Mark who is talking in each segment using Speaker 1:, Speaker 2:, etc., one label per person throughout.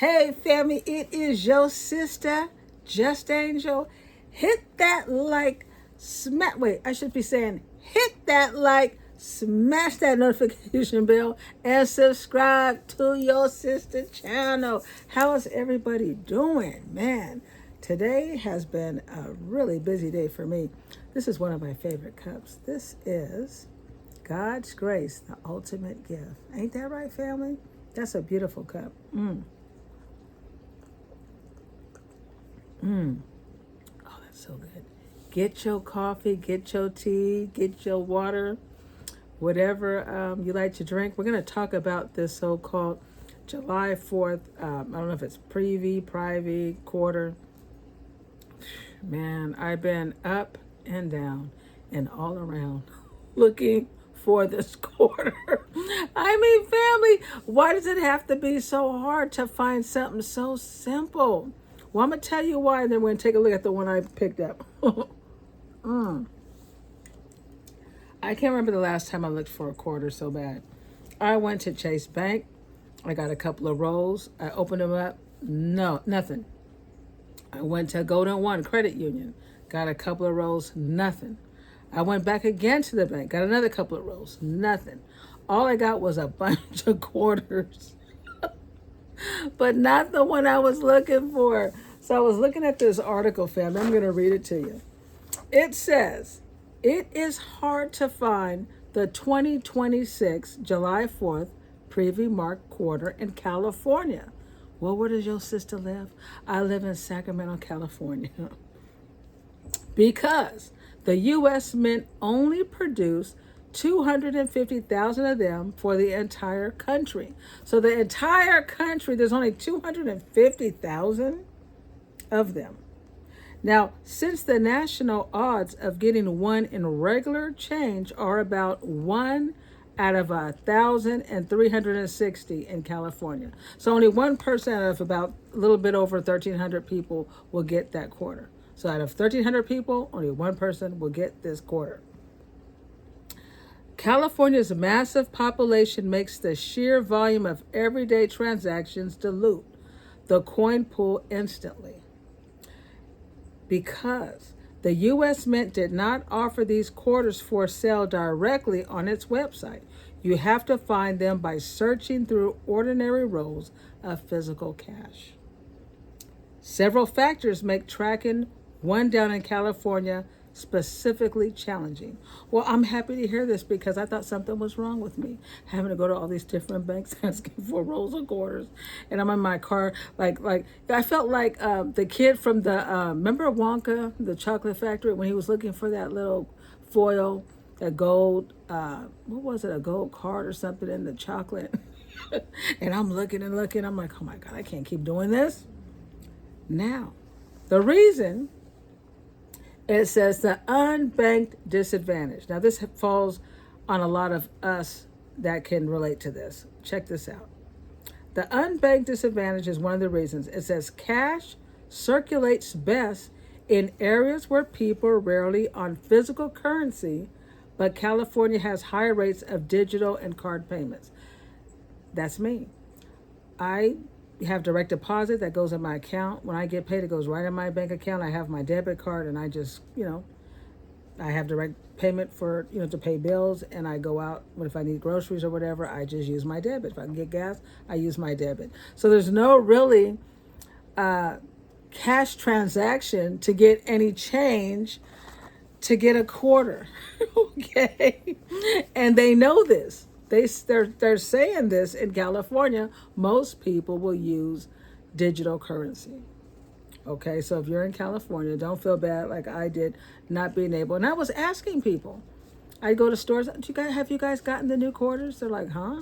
Speaker 1: Hey family, it is your sister, Just Angel. Hit that like, I should be saying hit that like, smash that notification bell, and subscribe to your sister channel. How is everybody doing? Man, today has been a really busy day for me. This is one of my favorite cups. This is God's Grace, the ultimate gift. Ain't that right, family? That's a beautiful cup. Oh, that's so good. Get your coffee, get your tea, get your water, whatever you like to drink. We're going to talk about this so-called July 4th. I don't know if it's Privy Quarter. Man, I've been up and down and all around looking for this quarter. I mean, family, why does it have to be so hard to find something so simple? Well, I'm going to tell you why, and then we're going to take a look at the one I picked up. I can't remember the last time I looked for a quarter so bad. I went to Chase Bank. I got a couple of rolls. I opened them up. No, nothing. I went to Golden One Credit Union. Got a couple of rolls. Nothing. I went back again to the bank. Got another couple of rolls. Nothing. All I got was a bunch of quarters. But not the one I was looking for. So I was looking at this article, fam. I'm going to read it to you. It says, it is hard to find the 2026 July 4th Privy Quarter in California. Well, where does your sister live? I live in Sacramento, California. Because the U.S. Mint only produced 250,000 of them for the entire country. So the entire country, there's only 250,000 of them. Now, since the national odds of getting one in regular change are about 1 out of 1,360 in California. So only 1% out of about a little bit over 1,300 people will get that quarter. So out of 1,300 people, only one person will get this quarter. California's massive population makes the sheer volume of everyday transactions dilute the coin pool instantly. Because the U.S. Mint did not offer these quarters for sale directly on its website. You have to find them by searching through ordinary rolls of physical cash. Several factors make tracking one down in California specifically challenging. Well, I'm happy to hear this because I thought something was wrong with me, having to go to all these different banks asking for rolls of quarters. And I'm in my car, like I felt like the kid from the, remember Wonka, the chocolate factory, when he was looking for that little foil, that gold, what was it, a gold card or something in the chocolate. And I'm looking and looking. I'm like, oh my God, I can't keep doing this. Now, the reason, it says the unbanked disadvantage. Now, this falls on a lot of us that can relate to this. Check this out. The unbanked disadvantage is one of the reasons. It says cash circulates best in areas where people are rarely on physical currency, but California has higher rates of digital and card payments. That's me. I have direct deposit that goes in my account. When I get paid, it goes right in my bank account. I have my debit card and I just, I have direct payment for, to pay bills, and I go out, if I need groceries or whatever, I just use my debit. If I can get gas, I use my debit. So there's no really cash transaction to get any change to get a quarter. Okay. And they know this. They're saying this in California. Most people will use digital currency. Okay, so if you're in California, don't feel bad like I did not being able. And I was asking people. I go to stores. Have you guys gotten the new quarters? They're like, huh?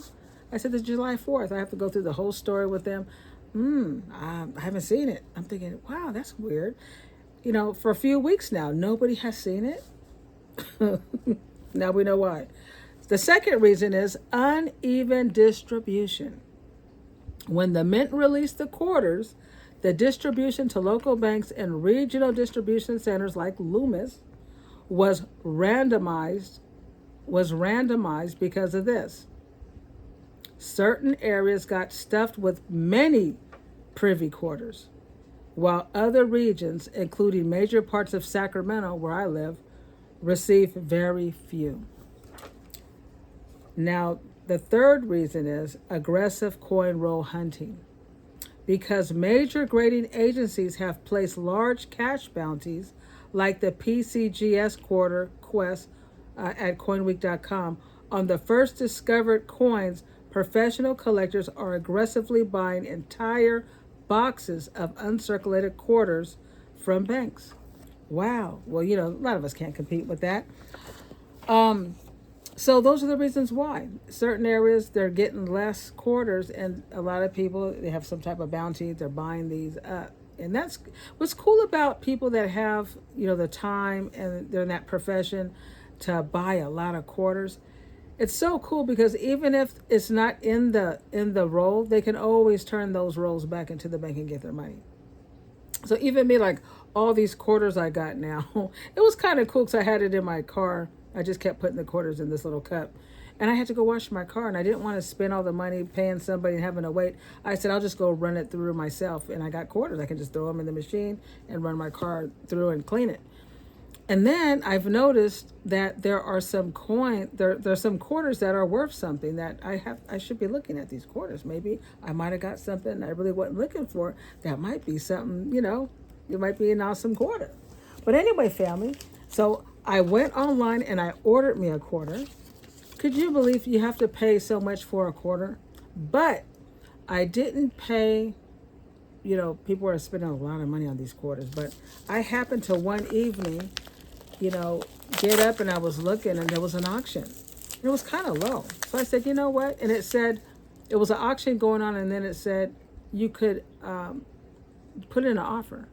Speaker 1: I said, it's July 4th. I have to go through the whole story with them. I haven't seen it. I'm thinking, wow, that's weird. For a few weeks now, nobody has seen it. Now we know why. The second reason is uneven distribution. When the Mint released the quarters, the distribution to local banks and regional distribution centers like Loomis was randomized because of this. Certain areas got stuffed with many Privy Quarters, while other regions, including major parts of Sacramento, where I live, receive very few. Now, the third reason is aggressive coin roll hunting. Because major grading agencies have placed large cash bounties like the PCGS quarter quest at coinweek.com on the first discovered coins, professional collectors are aggressively buying entire boxes of uncirculated quarters from banks. Wow. Well, a lot of us can't compete with that. So those are the reasons why. Certain areas, they're getting less quarters, and a lot of people, they have some type of bounty, they're buying these up. And that's what's cool about people that have, the time and they're in that profession to buy a lot of quarters. It's so cool because even if it's not in the roll, they can always turn those rolls back into the bank and get their money. So even me, like all these quarters I got now, it was kind of cool because I had it in my car. I just kept putting the quarters in this little cup. And I had to go wash my car, and I didn't want to spend all the money paying somebody and having to wait. I said, I'll just go run it through myself. And I got quarters. I can just throw them in the machine and run my car through and clean it. And then I've noticed that there are some there's some quarters that are worth something that I should be looking at these quarters. Maybe I might have got something I really wasn't looking for. That might be something, it might be an awesome quarter. But anyway, family, so I went online and I ordered me a quarter. Could you believe you have to pay so much for a quarter? But I didn't pay, people are spending a lot of money on these quarters. But I happened to one evening, get up and I was looking and there was an auction. It was kind of low. So I said, you know what? And it said, it was an auction going on, and then it said you could put in an offer.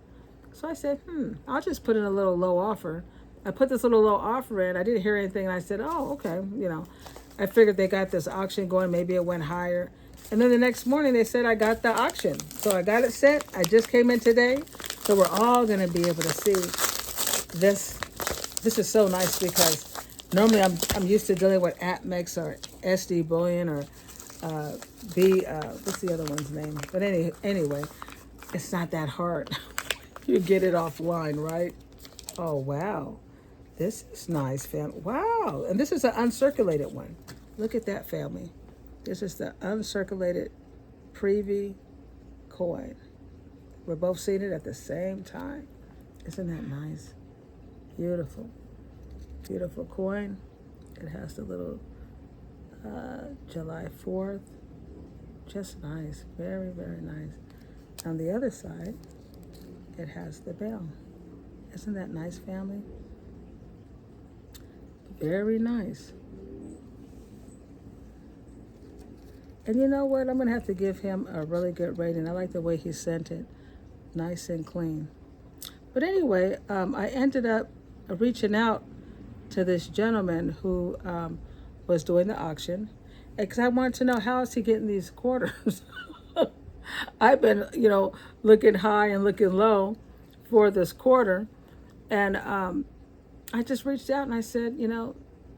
Speaker 1: So I said, I'll just put in a little low offer. I put this little low offer in. I didn't hear anything. And I said, oh, okay. I figured they got this auction going. Maybe it went higher. And then the next morning they said I got the auction. So I got it set. I just came in today. So we're all going to be able to see this. This is so nice because normally I'm used to dealing with AppMex or SD Bullion or what's the other one's name? But anyway, it's not that hard. You get it offline, right? Oh, wow. This is nice, fam. Wow. And this is an uncirculated one. Look at that, family. This is the uncirculated Privy coin. We're both seeing it at the same time. Isn't that nice? Beautiful. Beautiful coin. It has the little July 4th. Just nice. Very, very nice. On the other side, it has the bell. Isn't that nice, family? Very nice. And you know what? I'm going to have to give him a really good rating. I like the way he sent it. Nice and clean. But anyway, I ended up reaching out to this gentleman who was doing the auction. Because I wanted to know, how is he getting these quarters? I've been, looking high and looking low for this quarter. And I just reached out and I said,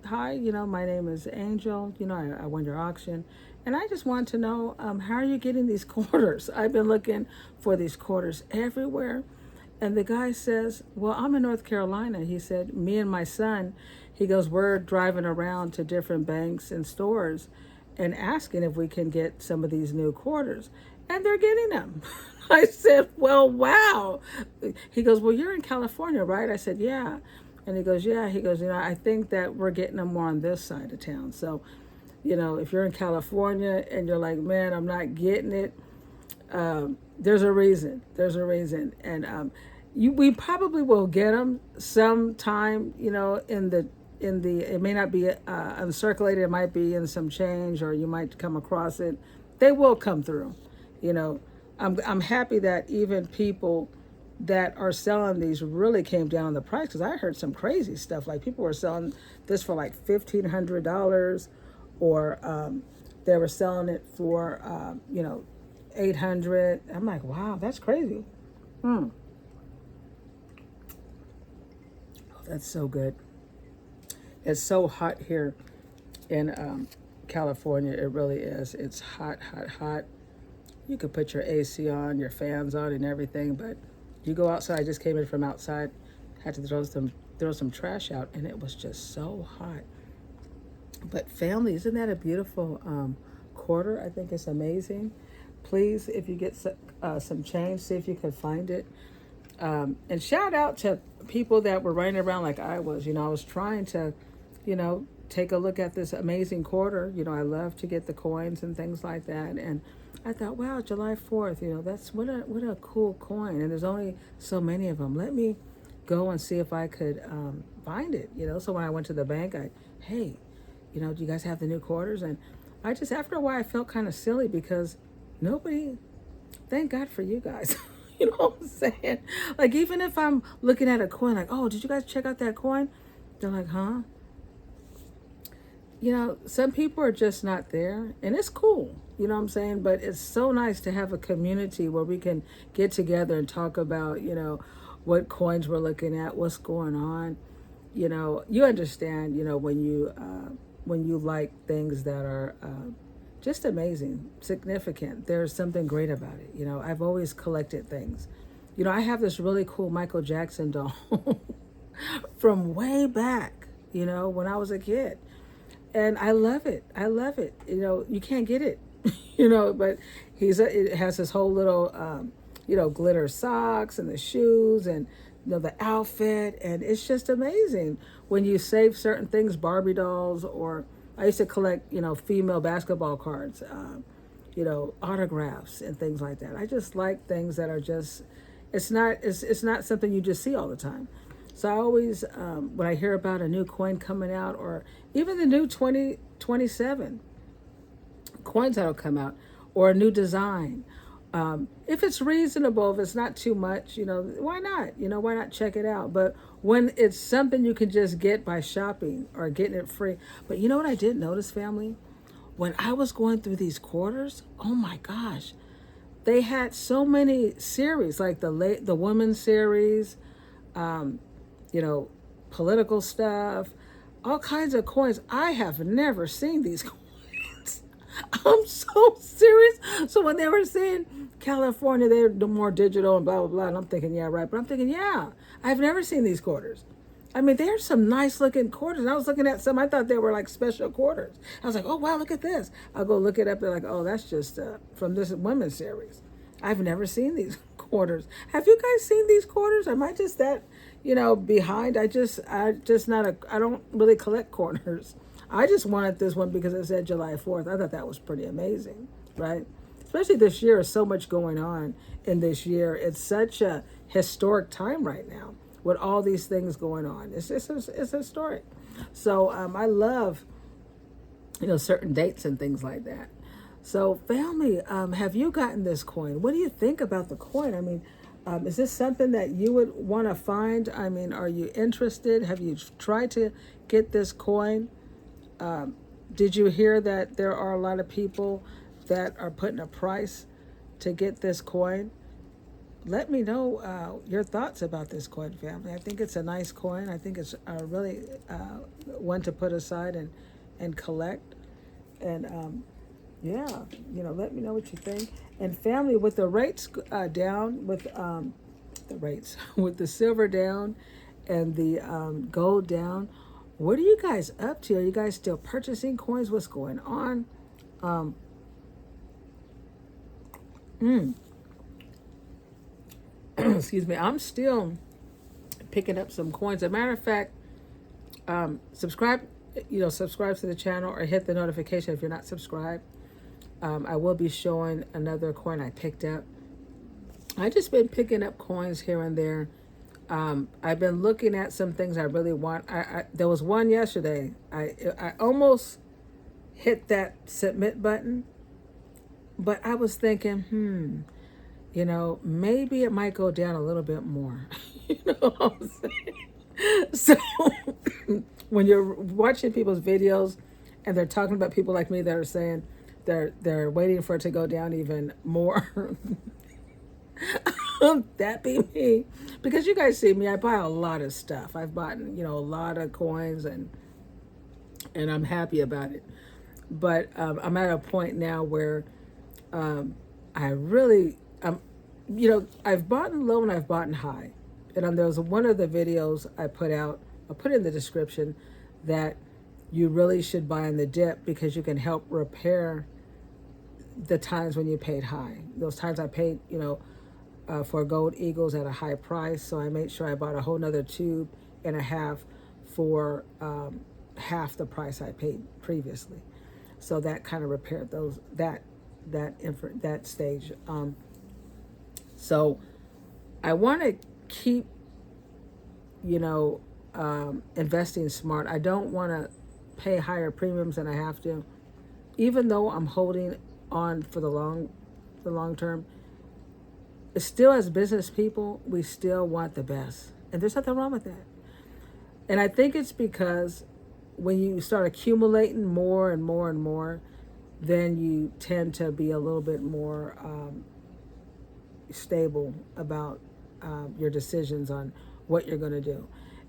Speaker 1: hi, my name is Angel. I won your auction. And I just want to know, how are you getting these quarters? I've been looking for these quarters everywhere. And the guy says, well, I'm in North Carolina. He said, me and my son, he goes, we're driving around to different banks and stores and asking if we can get some of these new quarters. And they're getting them. I said, well, wow. He goes, well, you're in California, right? I said, yeah. And he goes, yeah. He goes, I think that we're getting them more on this side of town. So, if you're in California and you're like, man, I'm not getting it, there's a reason. There's a reason. And we probably will get them sometime, in the, it may not be uncirculated. It might be in some change, or you might come across it. They will come through. I'm happy that even people that are selling these really came down on the price, because I heard some crazy stuff. Like people were selling this for like $1,500, or they were selling it for $800. I'm like, wow, that's crazy. Oh, that's so good. It's so hot here in California. It really is. It's hot, hot, hot. You could put your AC on, your fans on, and everything, but you go outside. I just came in from outside, had to throw some trash out, and it was just so hot. But family, isn't that a beautiful quarter? I think it's amazing. Please, if you get some change, see if you can find it. And shout out to people that were running around like I was. You know, I was trying to, take a look at this amazing quarter. You know, I love to get the coins and things like that. And I thought, wow, July 4th, that's what a cool coin. And there's only so many of them. Let me go and see if I could find it. So when I went to the bank, hey, do you guys have the new quarters? And I just, after a while, I felt kind of silly because nobody, thank God for you guys. You know what I'm saying? Like, even if I'm looking at a coin, like, oh, did you guys check out that coin? They're like, huh? Some people are just not there, and it's cool. You know what I'm saying? But it's so nice to have a community where we can get together and talk about, what coins we're looking at, what's going on. You understand, when you like things that are just amazing, significant. There's something great about it. I've always collected things. I have this really cool Michael Jackson doll from way back, when I was a kid. And I love it. I love it. You can't get it, but it has this whole little, glitter socks and the shoes and, the outfit. And it's just amazing when you save certain things, Barbie dolls, or I used to collect, female basketball cards, autographs and things like that. I just like things that are just, it's not something you just see all the time. So I always, when I hear about a new coin coming out, or even the new 2027 coins that'll come out, or a new design, if it's reasonable, if it's not too much, why not? Why not check it out? But when it's something you can just get by shopping or getting it free. But you know what I did notice, family? When I was going through these quarters, oh my gosh, they had so many series, like the women's series, political stuff, all kinds of coins. I have never seen these coins. I'm so serious. So when they were saying California, they're more digital and blah, blah, blah, and I'm thinking, yeah, right. But I'm thinking, yeah, I've never seen these quarters. I mean, there's some nice looking quarters. And I was looking at some, I thought they were like special quarters. I was like, oh, wow, look at this. I'll go look it up. They're like, oh, that's just from this women's series. I've never seen these quarters. Have you guys seen these quarters? Am I just that, behind? I don't really collect quarters. I just wanted this one because it said July 4th. I thought that was pretty amazing, right? Especially this year, is so much going on in this year. It's such a historic time right now with all these things going on. It's historic. So I love, certain dates and things like that. So family, have you gotten this coin? What do you think about the coin? I mean, is this something that you would want to find? I mean, are you interested? Have you tried to get this coin? Did you hear that there are a lot of people that are putting a price to get this coin? Let me know your thoughts about this coin, family. I think it's a nice coin. I think it's really one to put aside and collect. And yeah, let me know what you think. And family, with the rates down, with the rates, with the silver down and the gold down, what are you guys up to? Are you guys still purchasing coins? What's going on? Excuse me. I'm still picking up some coins. As a matter of fact, subscribe to the channel or hit the notification if you're not subscribed. I will be showing another coin I picked up. I just been picking up coins here and there. I've been looking at some things I really want. There was one yesterday. I almost hit that submit button, but I was thinking, maybe it might go down a little bit more. You know what I'm saying? So when you're watching people's videos and they're talking about people like me that are saying they're waiting for it to go down even more, that be me. Because you guys see me, I buy a lot of stuff. I've bought, a lot of coins and I'm happy about it. But I'm at a point now where I I really, I've bought in low and I've bought in high. And there was one of the videos I put in the description that you really should buy in the dip because you can help repair the times when you paid high. Those times I paid, for gold eagles at a high price. So I made sure I bought a whole nother tube and a half for half the price I paid previously. So that kind of repaired that stage. So I want to keep, investing smart. I don't want to pay higher premiums than I have to, even though I'm holding on for the long term. It's still, as business people, we still want the best, and there's nothing wrong with that. And I think it's because when you start accumulating more and more and more, then you tend to be a little bit more stable about your decisions on what you're going to do.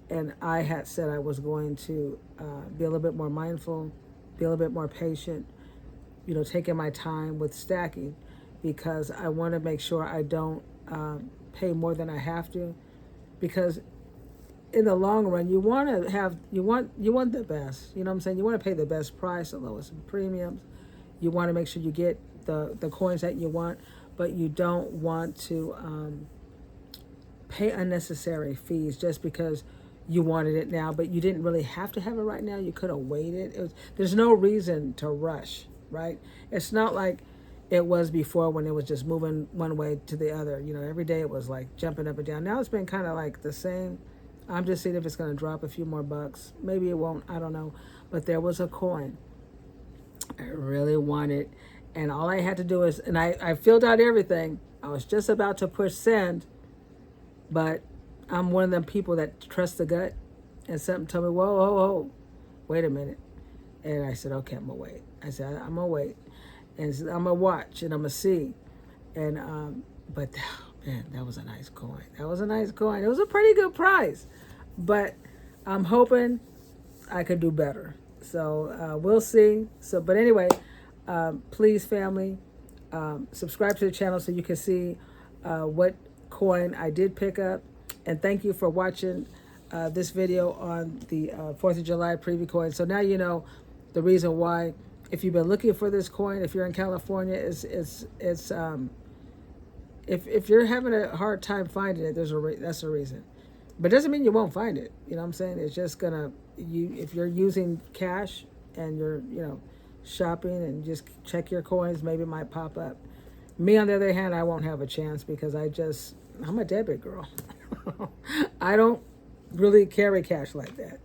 Speaker 1: And I had said I was going to be a little bit more mindful, be a little bit more patient, taking my time with stacking, because I want to make sure I don't pay more than I have to, because in the long run, you want the best. You know what I'm saying? You want to pay the best price, the lowest premiums. You want to make sure you get the coins that you want, but you don't want to pay unnecessary fees just because you wanted it now, but you didn't really have to have it right now. You could have waited. There's no reason to rush, right? It's not like it was before when it was just moving one way to the other. Every day it was like jumping up and down. Now it's been kind of like the same. I'm just seeing if it's going to drop a few more bucks. Maybe it won't. I don't know. But there was a coin I really wanted, and all I had to do is, and I filled out everything. I was just about to push send, but I'm one of them people that trust the gut, and something told me, whoa, wait a minute. And I said, okay, I'm going to wait. I said, I'm going to wait. And I'm going to watch, and I'm going to see. And, but, man, that was a nice coin. It was a pretty good price. But I'm hoping I could do better. So we'll see. But anyway, please, family, subscribe to the channel so you can see what coin I did pick up. And thank you for watching this video on the 4th of July Privy coin. So now you know the reason why, if you've been looking for this coin, if you're in California, if you're having a hard time finding it, that's a reason. But it doesn't mean you won't find it. You know what I'm saying? It's just if you're using cash and you're, shopping and just check your coins, maybe it might pop up. Me, on the other hand, I won't have a chance because I'm a debit girl. I don't really carry cash like that.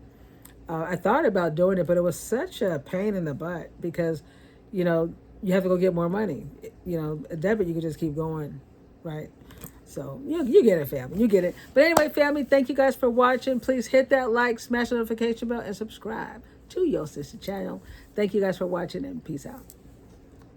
Speaker 1: I thought about doing it, but it was such a pain in the butt because, you have to go get more money. A debit, you can just keep going, right? So you get it, family. You get it. But anyway, family, thank you guys for watching. Please hit that like, smash the notification bell, and subscribe to your sister channel. Thank you guys for watching, and peace out.